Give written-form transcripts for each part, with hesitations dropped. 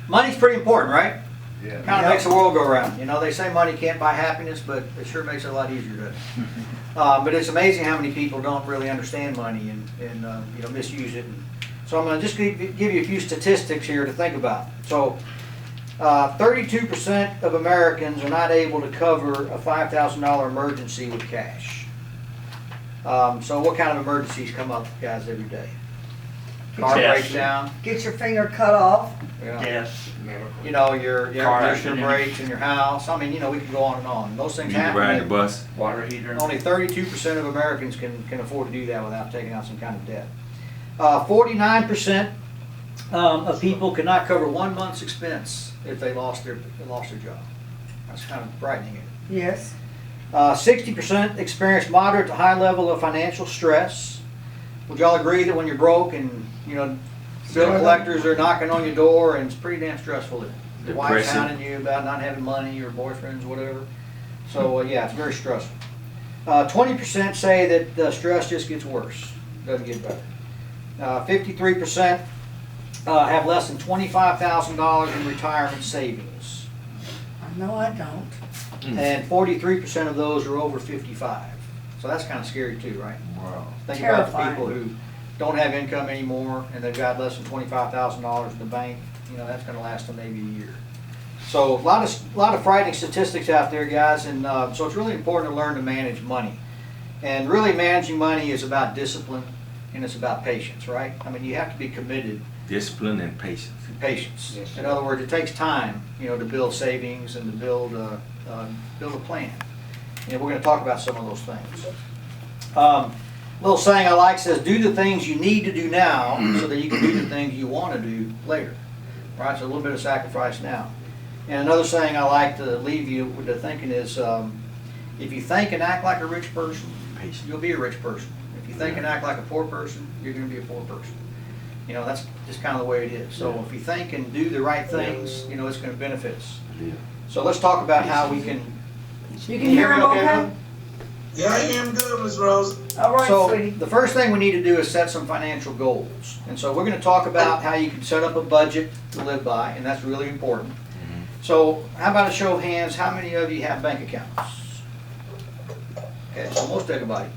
money's pretty important, right? Yeah. Kind of makes the world go round. You know, they say money can't buy happiness, but it sure makes it a lot easier, doesn't it? But it's amazing how many people don't really understand money and you know, misuse it. So I'm going to just give you a few statistics here to think about. So 32% of Americans are not able to cover a $5,000 emergency with cash. So what kind of emergencies come up, guys, every day? Car Yes. breaks down. Get your finger cut off. Yeah. Yes. You know, your air Car conditioner accident. breaks in your house. I mean, you know, we could go on and on. Those things You need to ride the happen. bus. Water heater. Only 32% of Americans can afford to do that without taking out some kind of debt. 49% of people cannot cover 1 month's expense if they lost their job. That's kind of frightening. Yes. 60% experience moderate to high level of financial stress. Would y'all agree that when you're broke and, you know, bill collectors are knocking on your door and it's pretty damn stressful? Your wife's Depressing. hounding you about not having money, or boyfriends, whatever. So yeah, it's very stressful. 20% say that the stress just gets worse, doesn't get better. 53% have less than $25,000 in retirement savings. No, I don't. And 43% of those are over 55. So that's kind of scary too, right? Wow. Think about the Terrifying. people who don't have income anymore and they've got less than $25,000 in the bank. You know, that's going to last them maybe a year. So a lot of frightening statistics out there, guys, and so it's really important to learn to manage money. And really managing money is about discipline and it's about patience, right? I mean, you have to be committed. Discipline and patience. Patience. Yes, In other words, it takes time, you know, to build savings and to build a plan. You know, we're going to talk about some of those things. Little saying I like says, do the things you need to do now so that you can do the things you want to do later. Right? So a little bit of sacrifice now. And another saying I like to leave you with the thinking is, if you think and act like a rich person, you'll be a rich person. If you think and act like a poor person, you're going to be a poor person. You know, that's just kind of the way it is. So if you think and do the right things, you know, it's going to benefit us. So let's talk about how we can. You can hear him okay? Yeah, I am good, Ms. Rose. All right, So sweetie. the first thing we need to do is set some financial goals. And so we're going to talk about how you can set up a budget to live by, and that's really important. So how about a show of hands, how many of you have bank accounts? Okay, so most everybody.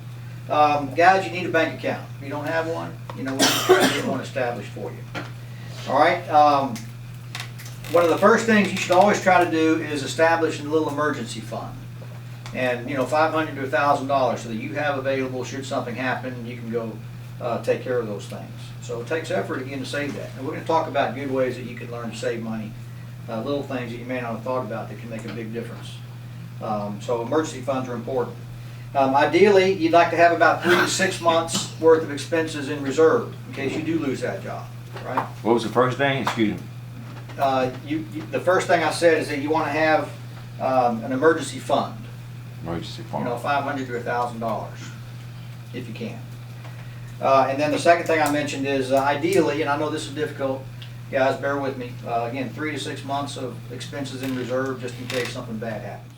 Guys, you need a bank account. If you don't have one, you know, we're going to try to get one established for you. All right. One of the first things you should always try to do is establish a little emergency fund. And, you know, $500 to $1,000 so that you have available should something happen, you can go take care of those things. So it takes effort, again, to save that. And we're going to talk about good ways that you can learn to save money, little things that you may not have thought about that can make a big difference. So emergency funds are important. Ideally, you'd like to have about 3 to 6 months worth of expenses in reserve in case you do lose that job, right? What was the first thing? Excuse me. The first thing I said is that you want to have an emergency fund. Emergency You fund. know, $500 to $1,000, if you can. And then the second thing I mentioned is ideally, and I know this is difficult, guys, bear with me. Again, 3 to 6 months of expenses in reserve just in case something bad happens.